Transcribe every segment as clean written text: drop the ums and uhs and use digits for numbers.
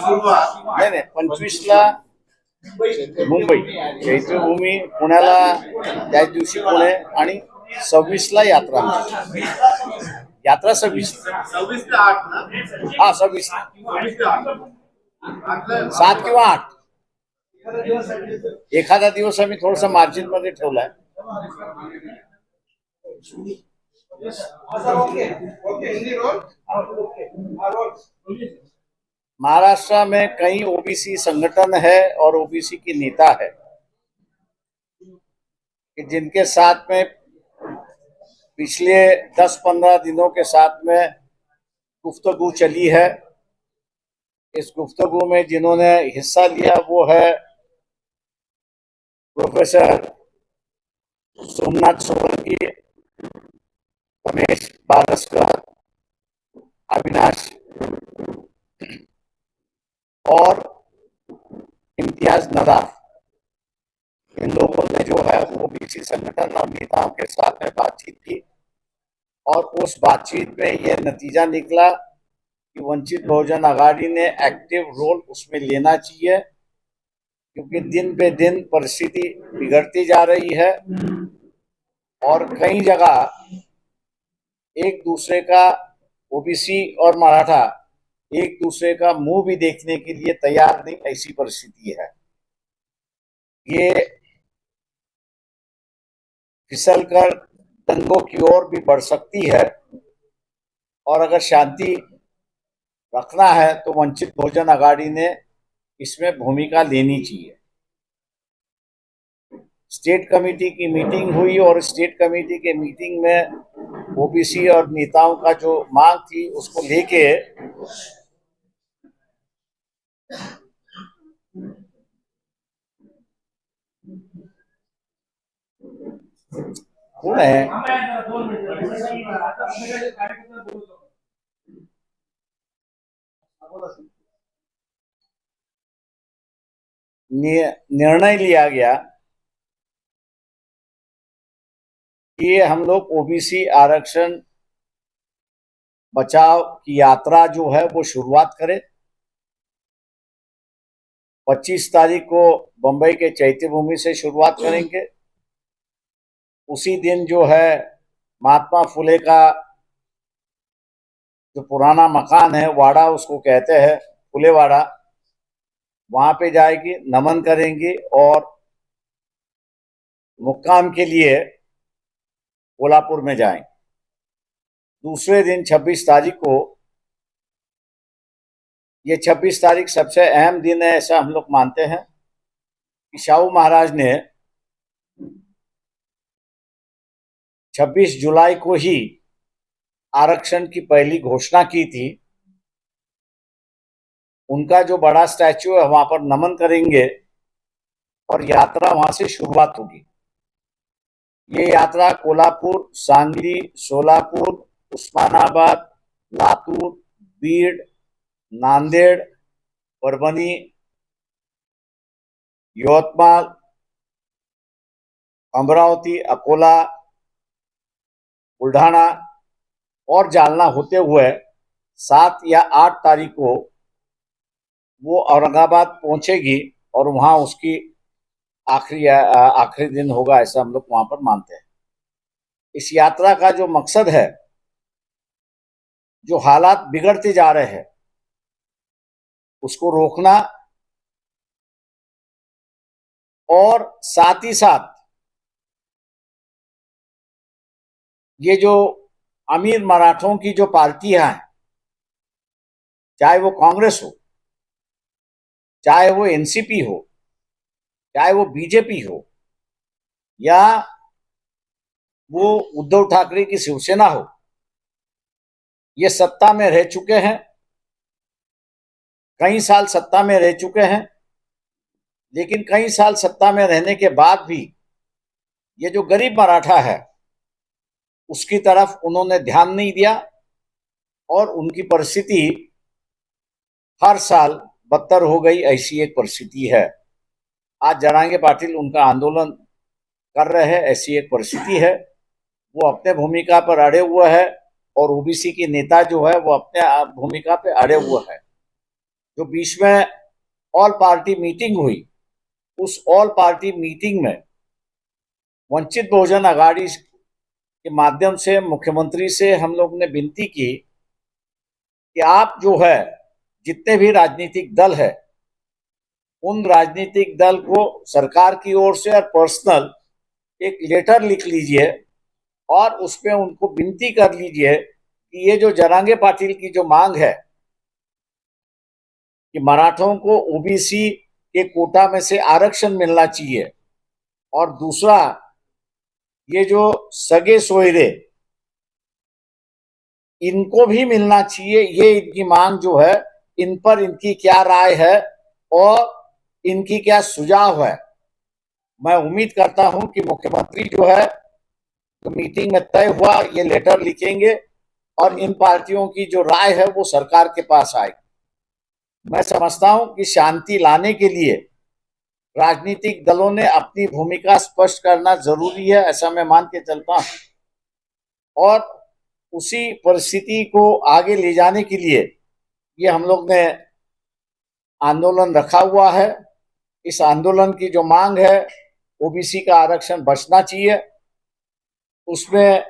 नाही नाही 25ला मुंबई चैत्यभूमी, पुण्याला त्याच दिवशी पुणे आणि 26ला यात्रा. यात्रा 26 हा 26 7 किंवा 8 एखादा दिवस आम्ही थोडस मार्जिन मध्ये ठेवलाय. महाराष्ट्र में कई ओबीसी संगठन है और ओबीसी की नेता है कि जिनके साथ में पिछले 10-15 दिनों के साथ में गुफ्तगू चली है. इस गुफ्तगू में जिन्होंने हिस्सा लिया वो है प्रोफेसर सोमनाथ सोलंकी, रमेश बारस्कर, अविनाश और इम्तियाज नदाफ. इन लोगों ने जो है वो ओबीसी संगठन और नेताओं के साथ में बातचीत की और उस बातचीत में यह नतीजा निकला कि वंचित बहुजन आघाड़ी ने एक्टिव रोल उसमें लेना चाहिए, क्योंकि दिन पे दिन परिस्थिति बिगड़ती जा रही है और कई जगह एक दूसरे का ओबीसी और मराठा एक दूसरे का मुंह भी देखने के लिए तैयार नहीं, ऐसी परिस्थिति है. ये फिसलकर दंगों की ओर भी बढ़ सकती है और अगर शांति रखना है तो वंचित बहुजन आघाड़ी ने इसमें भूमिका लेनी चाहिए. स्टेट कमेटी की मीटिंग हुई और स्टेट कमेटी के मीटिंग में ओबीसी और नेताओं का जो मांग थी उसको लेके कौन है निर्णय लिया गया कि हम लोग ओबीसी आरक्षण बचाव की यात्रा जो है वो शुरुआत करें. 25 तारीख को बंबई के चैत्यभूमि से शुरुआत करेंगे. उसी दिन जो है महात्मा फुले का जो पुराना मकान है, वाड़ा उसको कहते हैं, फुलेवाड़ा, वहां पे जाएगी, नमन करेंगी और मुक्काम के लिए कोल्हापुर में जाएंगे. दूसरे दिन 26 तारीख को, ये 26 तारीख सबसे अहम दिन है ऐसा हम लोग मानते हैं कि शाहू महाराज ने 26 जुलाई को ही आरक्षण की पहली घोषणा की थी. उनका जो बड़ा स्टैच्यू है वहां पर नमन करेंगे और यात्रा वहां से शुरुआत होगी. ये यात्रा कोल्हापुर, सांगली, सोलापुर, उस्मानाबाद, लातूर, बीड, नांदेड़, परभणी, यवतमाळ, अमरावती, अकोला, बुल्ढाणा और जालना होते हुए 7 या 8 तारीख को वो औरंगाबाद पहुंचेगी और वहां उसकी आखिरी दिन होगा, ऐसा हम लोग वहां पर मानते हैं. इस यात्रा का जो मकसद है, जो हालात बिगड़ते जा रहे हैं उसको रोकना और साथ ही साथ ये जो अमीर मराठों की जो पार्टियां हैं, चाहे वो कांग्रेस हो, चाहे वो एनसीपी हो, चाहे वो बीजेपी हो, या वो उद्धव ठाकरे की शिवसेना हो, ये सत्ता में रह चुके हैं, कई साल सत्ता में रह चुके हैं, लेकिन कई साल सत्ता में रहने के बाद भी ये जो गरीब मराठा है उसकी तरफ उन्होंने ध्यान नहीं दिया और उनकी परिस्थिति हर साल बदतर हो गई, ऐसी एक परिस्थिति है. आज जरांगे पाटिल उनका आंदोलन कर रहे हैं, ऐसी एक परिस्थिति है. वो अपने भूमिका पर अड़े हुए हैं और ओबीसी के नेता जो है वो अपने भूमिका पे अड़े हुए हैं. जो बीच में ऑल पार्टी मीटिंग हुई, उस ऑल पार्टी मीटिंग में वंचित बहुजन अघाड़ी के माध्यम से मुख्यमंत्री से हम लोग ने विनती की कि आप जो है जितने भी राजनीतिक दल है, उन राजनीतिक दल को सरकार की ओर से और पर्सनल एक लेटर लिख लीजिए और उसमें उनको विनती कर लीजिए कि ये जो जरांगे पाटिल की जो मांग है कि मराठों को ओबीसी के कोटा में से आरक्षण मिलना चाहिए, और दूसरा ये जो सगे सोयरे इनको भी मिलना चाहिए, ये इनकी मांग जो है, इन पर इनकी क्या राय है और इनकी क्या सुझाव है। मैं उम्मीद करता हूं कि मुख्यमंत्री जो है तो मीटिंग में तय हुआ ये लेटर लिखेंगे और इन पार्टियों की जो राय है वो सरकार के पास आएगी। मैं समझता हूं कि शांति लाने के लिए राजनीतिक दलों ने अपनी भूमिका स्पष्ट करना जरूरी है, ऐसा मैं मान के चलता हूं। और उसी परिस्थिति को आगे ले जाने के लिए ये हम लोग ने आंदोलन रखा हुआ है। इस आंदोलन की जो मांग है, ओबीसी का आरक्षण बचना चाहिए, उसमें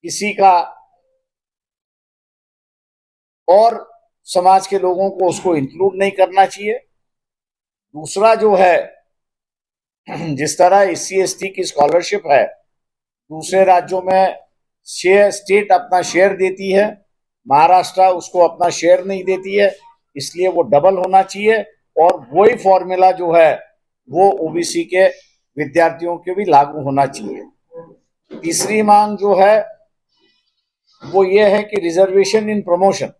किसी का और समाज के लोगों को उसको इंक्लूड नहीं करना चाहिए। दूसरा जो है, जिस तरह एससी एसटी की स्कॉलरशिप है, दूसरे राज्यों में स्टेट अपना शेयर देती है, महाराष्ट्र उसको अपना शेयर नहीं देती है, इसलिए वो डबल होना चाहिए और वही फॉर्मूला जो है वो ओबीसी के विद्यार्थियों के भी लागू होना चाहिए। तीसरी मांग जो है वो ये है कि reservation in promotion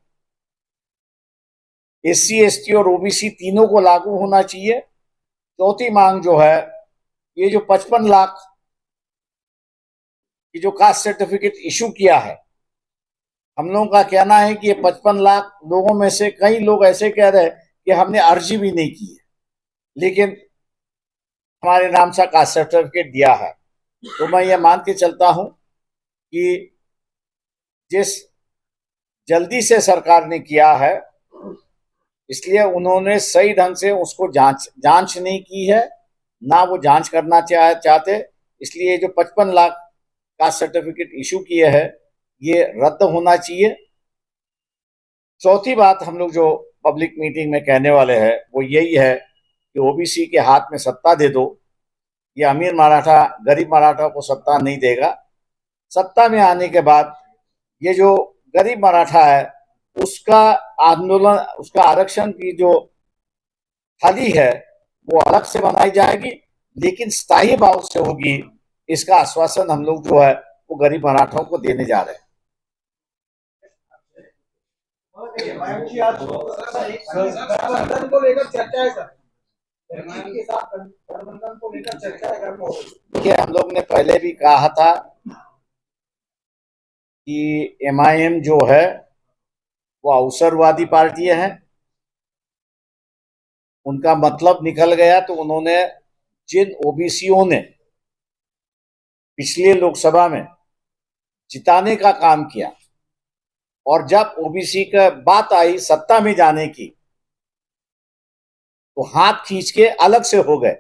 SC ST और ओबीसी तीनों को लागू होना चाहिए। चौथी मांग जो है, ये जो 55 लाख की जो कास्ट सर्टिफिकेट इशू किया है, हम लोगों का कहना है कि ये 55 लाख लोगों में से कई लोग ऐसे कह रहे हैं कि हमने अर्जी भी नहीं की है, लेकिन हमारे नाम से कास्ट सर्टिफिकेट दिया है। तो मैं ये मान के चलता हूं कि जिस जल्दी से सरकार ने किया है, इसलिए उन्होंने सही ढंग से उसको जांच नहीं की है, ना वो जांच करना चाहते, इसलिए जो 55 लाख का सर्टिफिकेट इशू किए हैं ये रद्द होना चाहिए। चौथी बात हम लोग जो पब्लिक मीटिंग में कहने वाले हैं वो यही है कि ओबीसी के हाथ में सत्ता दे दो। ये अमीर मराठा गरीब मराठा को सत्ता नहीं देगा। सत्ता में आने के बाद ये जो गरीब मराठा है उसका आंदोलन, उसका आरक्षण की जो थाली है वो अलग से बनाई जाएगी, लेकिन स्थायी भाव से होगी, इसका आश्वासन हम लोग जो है वो गरीब मराठाओं को देने जा रहे हैं। गठबंधन को लेकर चर्चा है सर, के साथ गठबंधन को लेकर चर्चा है। देखिए, हम लोग ने पहले भी कहा था कि एमआईएम जो है वो अवसरवादी पार्टी है, उनका मतलब निकल गया। तो उन्होंने जिन ओबीसीओं ने पिछले लोकसभा में जिताने का काम किया और जब ओबीसी का बात आई सत्ता में जाने की तो हाथ खींच के अलग से हो गए।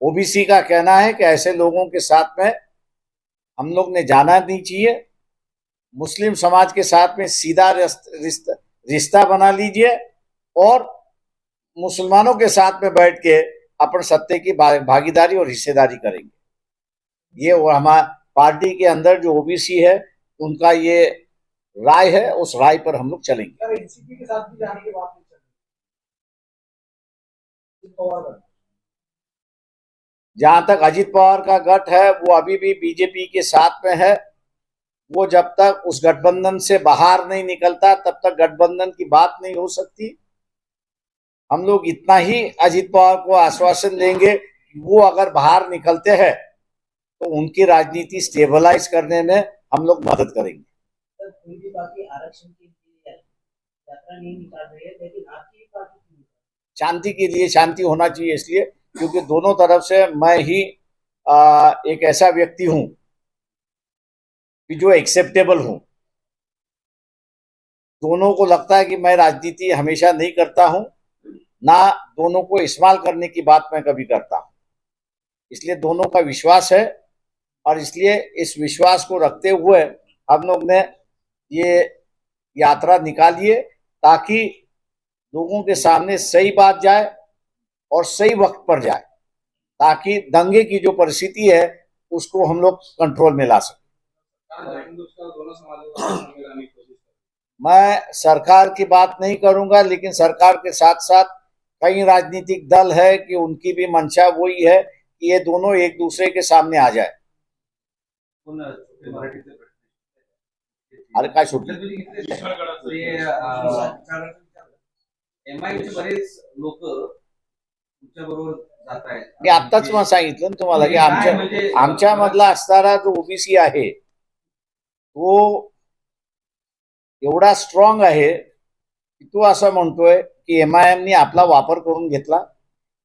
ओबीसी का कहना है कि ऐसे लोगों के साथ में हम लोग ने जाना नहीं चाहिए। मुस्लिम समाज के साथ में सीधा रिश्ता बना लीजिए और मुसलमानों के साथ में बैठ के अपन सत्ते की भागीदारी और हिस्सेदारी करेंगे। ये हमारे पार्टी के अंदर जो ओबीसी है उनका ये राय है, उस राय पर हम लोग चलेंगे। एनसीपी के साथ भी जाने की बात नहीं चल रही। जहां तक अजीत पवार का गठ है वो अभी भी बीजेपी के साथ में है। वो जब तक उस गठबंधन से बाहर नहीं निकलता तब तक गठबंधन की बात नहीं हो सकती। हम लोग इतना ही अजीत पवार को आश्वासन देंगे, वो अगर बाहर निकलते हैं तो उनकी राजनीति स्टेबलाइज करने में हम लोग मदद करेंगे। शांति के लिए, शांति होना चाहिए, इसलिए क्योंकि दोनों तरफ से मैं ही एक ऐसा व्यक्ति हूं कि जो एक्सेप्टेबल हूं। दोनों को लगता है कि मैं राजनीति हमेशा नहीं करता हूं, ना दोनों को इस्तेमाल करने की बात मैं कभी करता हूं। इसलिए दोनों का विश्वास है और इसलिए इस विश्वास को रखते हुए हम लोग ने ये यात्रा निकाली है ताकि लोगों के सामने सही बात जाए और सही वक्त पर जाए, ताकि दंगे की जो परिस्थिति है उसको हम लोग कंट्रोल में ला सकें। मैं सरकार की बात नहीं करूंगा, लेकिन सरकार के साथ साथ कई राजनीतिक दल है कि उनकी भी मंशा वही है कि ये दोनों एक दूसरे के सामने आ जाए। अरे काय सुटलं एमआयचे बरेच लोक तुमच्या बरोबर जात आहेत. मी आत्ताच मग सांगितलं ना तुम्हाला की आमच्या मधला असणारा जो ओबीसी आहे तो एवढा स्ट्रॉंग आहे की तो असं म्हणतोय की एमआयएमनी आपला वापर करून घेतला.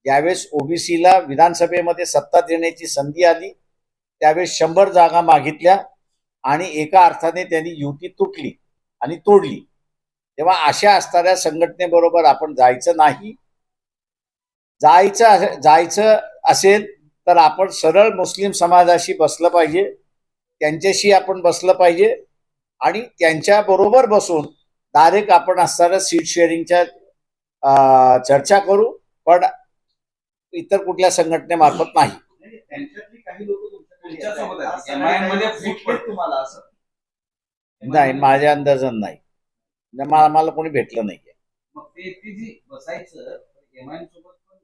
ज्यावेळेस ओबीसीला विधानसभेमध्ये सत्ता देण्याची संधी आली त्यावेळेस 100 जागा मागितल्या आणि एका अर्थाने त्यांनी युती तुटली आणि तोडली. तेव्हा अशा असणाऱ्या संघटनेबरोबर आपण जायचं नाही. जायचं असेल तर आपण सरळ मुस्लिम समाजाशी बसलं पाहिजे, त्यांच्याशी आपण बसलं पाहिजे आणि त्यांच्या बरोबर बसून डायरेक्ट आपण असणाऱ्या सीट शेअरिंगच्या चर्चा करू, पण इतर कुठल्या संघटनेमार्फत नाही. त्यांच्यातली काही लोक तुमच्यासोबत आहेत एमआयएम मध्ये फुटले तुम्हाला असं नाही, माझ्या अंदाजान नाही. मला कोणी भेटलं नाहीये. मग ते जी बसायचं एमआयएम सोबत पण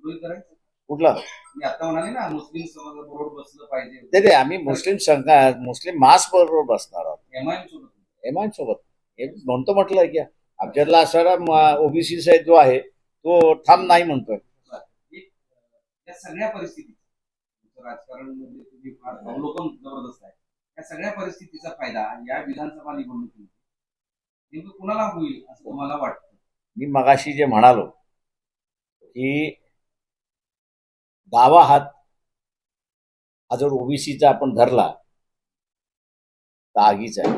गृहीत करायचं कुठलं मी आता म्हणाले ना मुस्लिम समाजाबरोबर बसलं पाहिजे. ते आम्ही मुस्लिम मास बरोबर बसणार आहोत. एमआयएम सोबत हे म्हणतो म्हटलं की आमच्यातला असणारा ओबीसी जो आहे तो ठाम नाही म्हणतोय. या सगळ्या परिस्थितीत राजकारण मध्ये तुम्ही फार अवलोकन जबरदस्त आहे. या सगळ्या परिस्थितीचा फायदा या विधानसभा निवडणुकीत नेमकं कुणाला होईल असं तुम्हाला वाटतं? मी मगाशी जे म्हणालो की डावा हात हा जर ओबीसीचा आपण धरला तर आगीच आहे.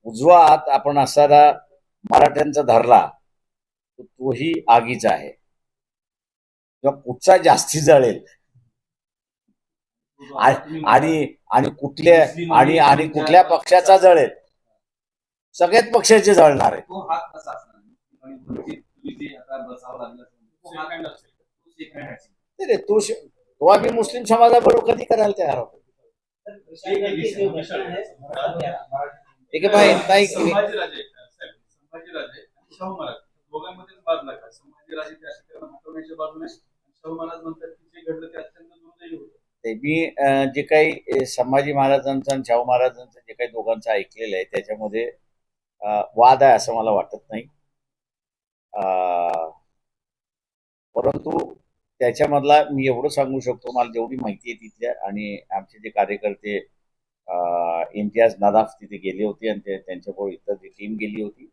उजवा हात आपण असणारा मराठ्यांचा धरला तर तोही आगीचा आहे. किंवा कुठचा जास्ती जळेल आणि कुठल्या पक्षाचा जळेल, सगळ्याच पक्षाचे जळणार आहे. तो हात कसा असणार तो आम्ही मुस्लिम समाजाबरोबर कधी करायला तयार आहोत. ठीक आहे भाई. नाही संभाजीराजे शाहू महाराज दोघांमध्येच वाद लागला. संभाजीराजे त्या शिक्षण हटवण्याच्या बाजूने, शाहू महाराज म्हणतात की जे घडलं ते अत्यंत दुर्दैवी होतं. मी जे काही संभाजी महाराजांचं आणि शाहू महाराजांचं जे काही दोघांचं ऐकलेलं आहे त्याच्यामध्ये वाद आहे असं मला वाटत नाही. परंतु त्याच्यामधला मी एवढं सांगू शकतो, मला जेवढी माहिती आहे तिथल्या, आणि आमचे जे कार्यकर्ते इम्तियाज नदाफ तिथे गेले होते आणि त्यांच्याबरोबर इतर जी टीम गेली होती,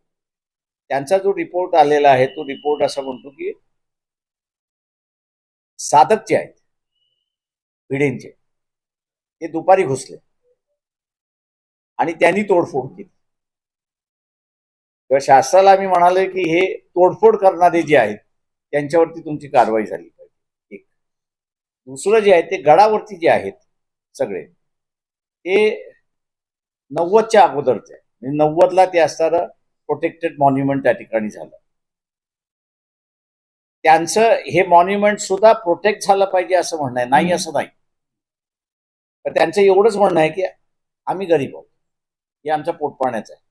त्यांचा जो रिपोर्ट आलेला आहे तो रिपोर्ट असं म्हणतो की साधक जे आहेत भिडेंचे ते दुपारी घुसले आणि त्यांनी तोडफोड केली. किंवा शास्त्राला आम्ही म्हणाले की हे तोडफोड करणारे जे आहेत त्यांच्यावरती तुमची कारवाई झाली पाहिजे. एक दुसरं जे आहे ते गडावरती जे आहेत सगळे ते 90च्या अगोदरचे आहे. म्हणजे 90ला ते असणारं प्रोटेक्टेड मॉन्युमेंट त्या ठिकाणी झालं. त्यांचं हे मॉन्युमेंट सुद्धा प्रोटेक्ट झालं पाहिजे असं म्हणणं आहे, नाही असं नाही. तर त्यांचं एवढंच म्हणणं आहे की आम्ही गरीब आहोत, हे आमच्या पोटपाण्याचं आहे,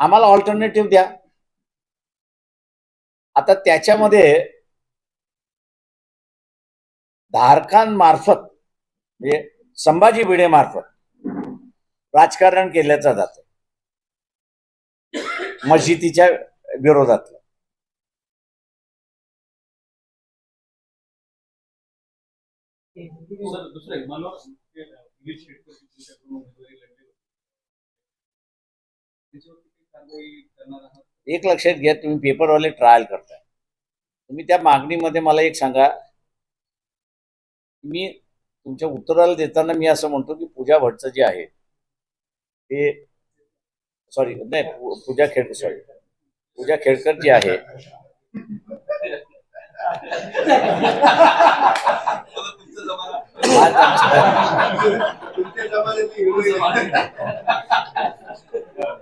आम्हाला ऑल्टरनेटिव्ह द्या. आता त्याच्यामध्ये धारकांमार्फत म्हणजे संभाजी भिडे मार्फत राजकारण केल्याचं जातं मस्जिदीच्या विरोधातलं. एक लक्षात घ्या, तुम्ही पेपरवाले ट्रायल करताय. तुम्ही त्या मागणीमध्ये मला एक सांगा, मी तुमच्या उत्तराला देताना मी असं म्हणतो की पूजा भट्टचं जे आहे ते सॉरी नाही पूजा खेडकर, सॉरी पूजा खेडकर जी आहे तुमचा जमाना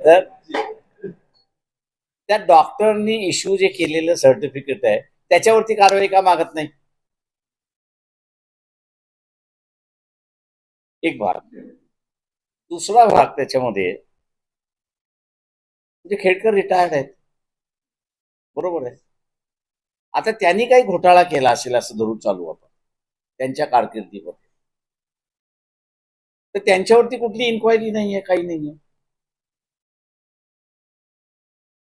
तर त्या डॉक्टरनी इश्यू जे केलेलं सर्टिफिकेट आहे त्याच्यावरती कारवाई का मागत नाही? एक भाग. दुसरा भाग त्याच्यामध्ये म्हणजे खेडकर रिटायर्ड आहेत, बरोबर आहे. आता त्यांनी काही घोटाळा केला असेल असं धरून चालू आपण त्यांच्या कारकिर्दीमध्ये, तर त्यांच्यावरती कुठली इन्क्वायरी नाहीये, काही नाहीये.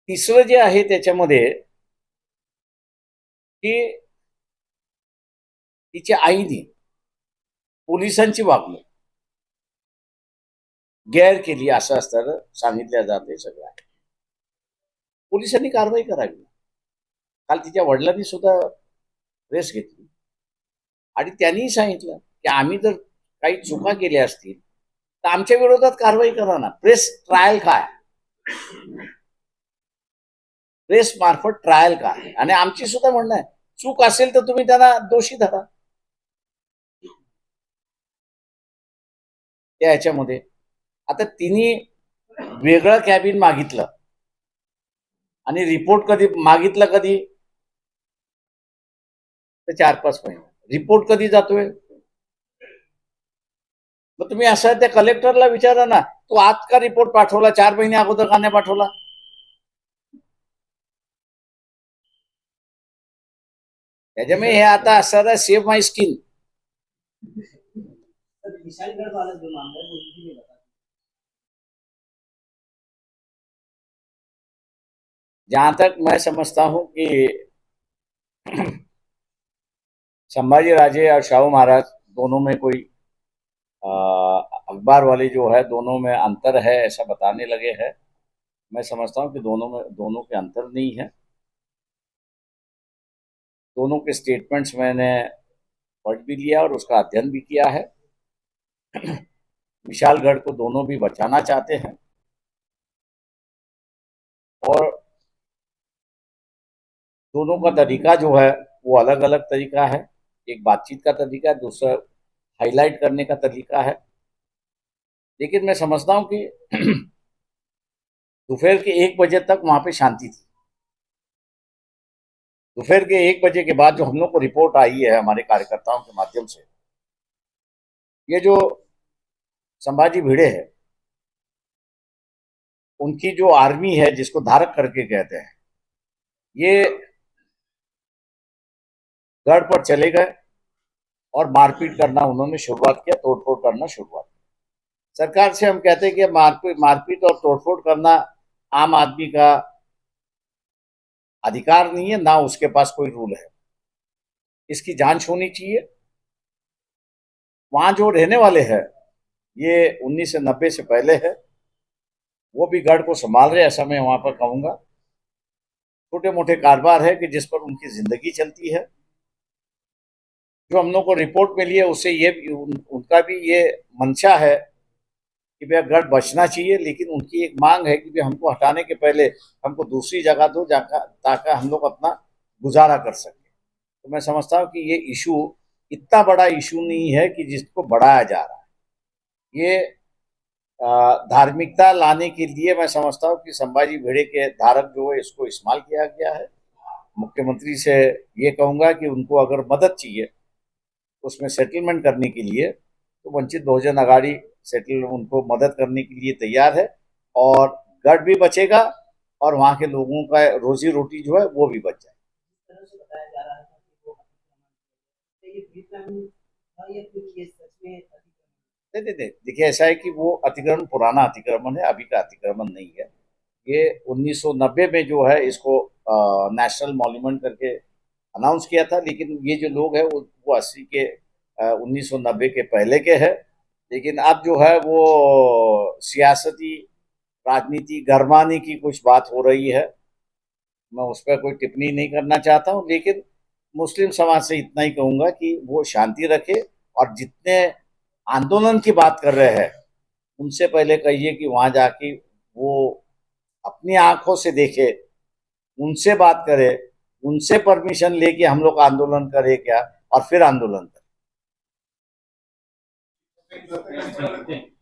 तिसरं जे आहे त्याच्यामध्ये की तिच्या आईने पोलिसांची वागणूक गैर केली असं असताना सांगितलं जाते सगळं आहे. पोलिसांनी कारवाई करावी. काल तिच्या वडिलांनी सुद्धा प्रेस घेतली आणि त्यांनी सांगितलं की आम्ही जर काही चुका केल्या असतील तर आमच्या विरोधात कारवाई करा ना. प्रेस ट्रायल काय, प्रेस मार्फत ट्रायल काय. आणि आमची सुद्धा म्हणणं आहे चूक असेल तर तुम्ही त्यांना दोषी धरा. त्या ह्याच्यामध्ये आता तिने वेगळं कॅबिन मागितलं आणि रिपोर्ट कधी मागितला, कधी तर 4-5 महिने. रिपोर्ट कधी जातोय? मग तुम्ही असं त्या कलेक्टरला विचारा ना, तो आज का रिपोर्ट पाठवला, 4 महिने अगोदर का नाही पाठवला? त्याच्यामुळे हे आता असं सेव्ह माय स्किन. विशालगढ़ वाला जो मामला है वो हिंदी में बता। जहां तक मैं समझता हूं कि संभाजी राजे और शाहू महाराज दोनों में कोई अखबार वाले जो है दोनों में अंतर है ऐसा बताने लगे हैं. मैं समझता हूं कि दोनों के अंतर नहीं है. दोनों के स्टेटमेंट्स मैंने पढ़ भी लिया और उसका अध्ययन भी किया है. विशालगढ़ को दोनों भी बचाना चाहते हैं और दोनों का तरीका जो है वो अलग अलग तरीका है. एक बातचीत का तरीका है, दूसरा हाईलाइट करने का तरीका है. लेकिन मैं समझता हूं कि दोपहर के 1 बजे तक वहां पे शांति थी. दोपहर के 1 बजे के बाद जो हम लोग को रिपोर्ट आई है हमारे कार्यकर्ताओं के माध्यम से, ये जो संभाजी भिड़े है उनकी जो आर्मी है जिसको धारक करके कहते हैं, ये गढ़ पर चले गए और मारपीट करना उन्होंने शुरुआत किया, तोड़फोड़ करना शुरुआत किया. सरकार से हम कहते हैं कि मारपीट और तोड़फोड़ करना आम आदमी का अधिकार नहीं है, ना उसके पास कोई रूल है. इसकी जांच होनी चाहिए. वहां जो रहने वाले हैं ये 1990 से पहले है, वो भी गढ़ को संभाल रहे, ऐसा मैं वहां पर कहूंगा. छोटे मोटे कारोबार है कि जिस पर उनकी जिंदगी चलती है. जो हम लोग को रिपोर्ट मिली है उससे ये उनका भी ये मंशा है कि भैया गढ़ बचना चाहिए, लेकिन उनकी एक मांग है कि हमको हटाने के पहले हमको दूसरी जगह दो ताकि हम लोग अपना गुजारा कर सकें. तो मैं समझता हूँ कि ये इशू इतना बड़ा इशू नहीं है कि जिसको बढ़ाया जा रहा है. ये धार्मिकता लाने के लिए मैं समझता हूँ कि संभाजी भिड़े के धारक जो है इसको इस्तेमाल किया गया है. मुख्यमंत्री से ये कहूँगा कि उनको अगर मदद चाहिए उसमें सेटलमेंट करने के लिए तो वंचित बहुजन अघाड़ी सेटल उनको मदद करने के लिए तैयार है. और गढ़ भी बचेगा और वहाँ के लोगों का रोजी रोटी जो है वो भी बच जाए. इस तरह से बताया जा रहा था कि वो ये विetnam था या फिर ये सच में अतिक्रमण? देखिए ऐसा है कि वो अतिक्रमण पुराना अतिक्रमण है, अभी का अतिक्रमण नहीं है. ये 1990 में जो है इसको नेशनल मॉन्यूमेंट करके अनाउंस किया था. लेकिन ये जो लोग हैं वो 80 के 1990 के पहले के हैं. लेकिन अब जो है वो सियासती राजनीति गरमाने की कुछ बात हो रही है. मैं उस पर कोई टिप्पणी नहीं करना चाहता हूँ, लेकिन मुस्लिम समाज से इतना ही कहूँगा कि वो शांति रखे और जितने आंदोलन की बात कर रहे हैं उनसे पहले कहिए कि वहाँ जाके वो अपनी आंखों से देखे, उनसे बात करे, उनसे परमिशन लेके हम लोग आंदोलन करें क्या, और फिर आंदोलन करें। Thank you.